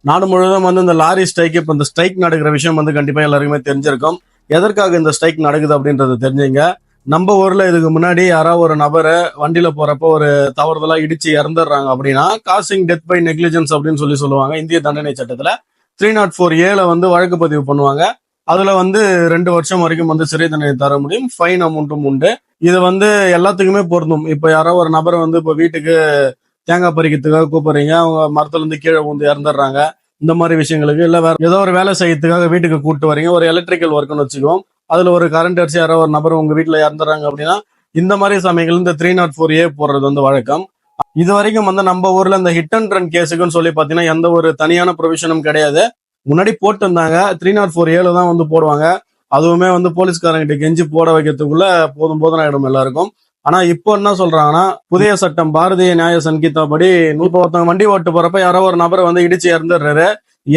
நாடு முழுவதும் வந்து இந்த லாரி ஸ்ட்ரைக், இப்போ இந்த ஸ்ட்ரைக் நடக்கிற விஷயம் வந்து கண்டிப்பா எல்லாருக்குமே தெரிஞ்சிருக்கும். எதற்காக இந்த ஸ்ட்ரைக் நடக்குது அப்படின்றது தெரிஞ்சுங்க. நம்ம ஊர்ல இதுக்கு முன்னாடி யாராவது ஒரு நபரை வண்டியில போறப்போ ஒரு தவறுதலா இடிச்சு இறந்துடுறாங்க அப்படின்னா, காசிங் டெத் பை நெக்லிஜென்ஸ் அப்படின்னு சொல்லுவாங்க. இந்திய தண்டனை சட்டத்துல 304A வந்து வழக்கு பதிவு பண்ணுவாங்க. அதுல வந்து 2 வருஷம் வரைக்கும் வந்து சிறை தண்டனை தர முடியும். ஃபைன் அமௌண்ட்டும் உண்டு. இது வந்து எல்லாத்துக்குமே பொருந்தும். இப்ப யாரோ ஒரு நபர் வந்து இப்ப வீட்டுக்கு தேங்காய் பறிக்கிறதுக்காக கூப்பிடுறீங்க, அவங்க மரத்துல இருந்து கீழே வந்து இறந்துடுறாங்க. இந்த மாதிரி விஷயங்களுக்கு, இல்ல வேற ஏதோ ஒரு வேலை செய்யறதுக்காக வீட்டுக்கு கூப்பிட்டு வரீங்க, ஒரு எலக்ட்ரிக்கல் ஒர்க்னு வச்சுக்குவோம். அதுல ஒரு கரண்ட் அடிச்சு யாரோ ஒரு நபர் உங்க வீட்டுல இறந்துறாங்க அப்படின்னா, இந்த மாதிரி சமயங்கள் இந்த 304A போடுறது வந்து வழக்கம். இது வரைக்கும் வந்து நம்ம ஊர்ல இந்த ஹிட் அண்ட் ரன் கேஸுக்குன்னு சொல்லி பாத்தீங்கன்னா எந்த ஒரு தனியான ப்ரொவிஷனும் கிடையாது. முன்னாடி போட்டு இருந்தாங்க. 304A தான் வந்து போடுவாங்க. அதுவுமே வந்து போலீஸ்காரங்கிட்ட கெஞ்சி போட வைக்கிறதுக்குள்ள போதும் போதும் ஆயிடும் எல்லாருக்கும். ஆனா இப்போ என்ன சொல்றாங்கன்னா, புதிய சட்டம் பாரதிய நியாய சங்கீதா படி இப்போ ஒருத்தவங்க வண்டி ஓட்டு போறப்ப யாரோ ஒரு நபரை வந்து இடிச்சு இறந்துடுறாரு.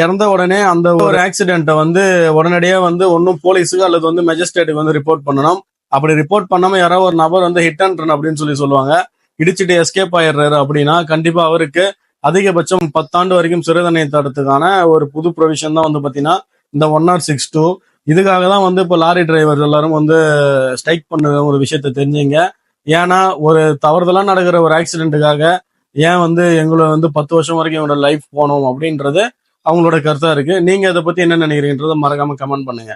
இறந்த உடனே அந்த ஒரு ஆக்சிடென்ட்டை வந்து உடனடியே வந்து ஒன்னும் போலீஸுக்கு அல்லது வந்து மெஜிஸ்ட்ரேட்டுக்கு வந்து ரிப்போர்ட் பண்ணணும். அப்படி ரிப்போர்ட் பண்ணாம யாரோ ஒரு நபர் வந்து ஹிட் அண்ட் ரன் அப்படின்னு சொல்லுவாங்க, இடிச்சுட்டு எஸ்கேப் ஆயிடுறாரு அப்படின்னா, கண்டிப்பா அவருக்கு அதிகபட்சம் 10 ஆண்டு வரைக்கும் சிறை தண்டனை தரத்துக்கான ஒரு புது ப்ரொவிஷன் தான் வந்து பாத்தீங்கன்னா இந்த 1062. இதுக்காக தான் வந்து இப்போ லாரி டிரைவர் எல்லாரும் வந்து ஸ்ட்ரைக் பண்ண ஒரு விஷயத்த தெரிஞ்சுங்க. ஏன்னா ஒரு தவறுதலா நடக்கிற ஒரு ஆக்சிடென்ட்டுக்காக ஏன் வந்து எங்களை வந்து 10 வருஷம் வரைக்கும் என்னோட லைஃப் போகணும் அப்படின்றது அவங்களோட கருத்தா இருக்கு. நீங்க இதை பத்தி என்ன நினைக்கிறீங்கன்றத மறக்காம கமெண்ட் பண்ணுங்க.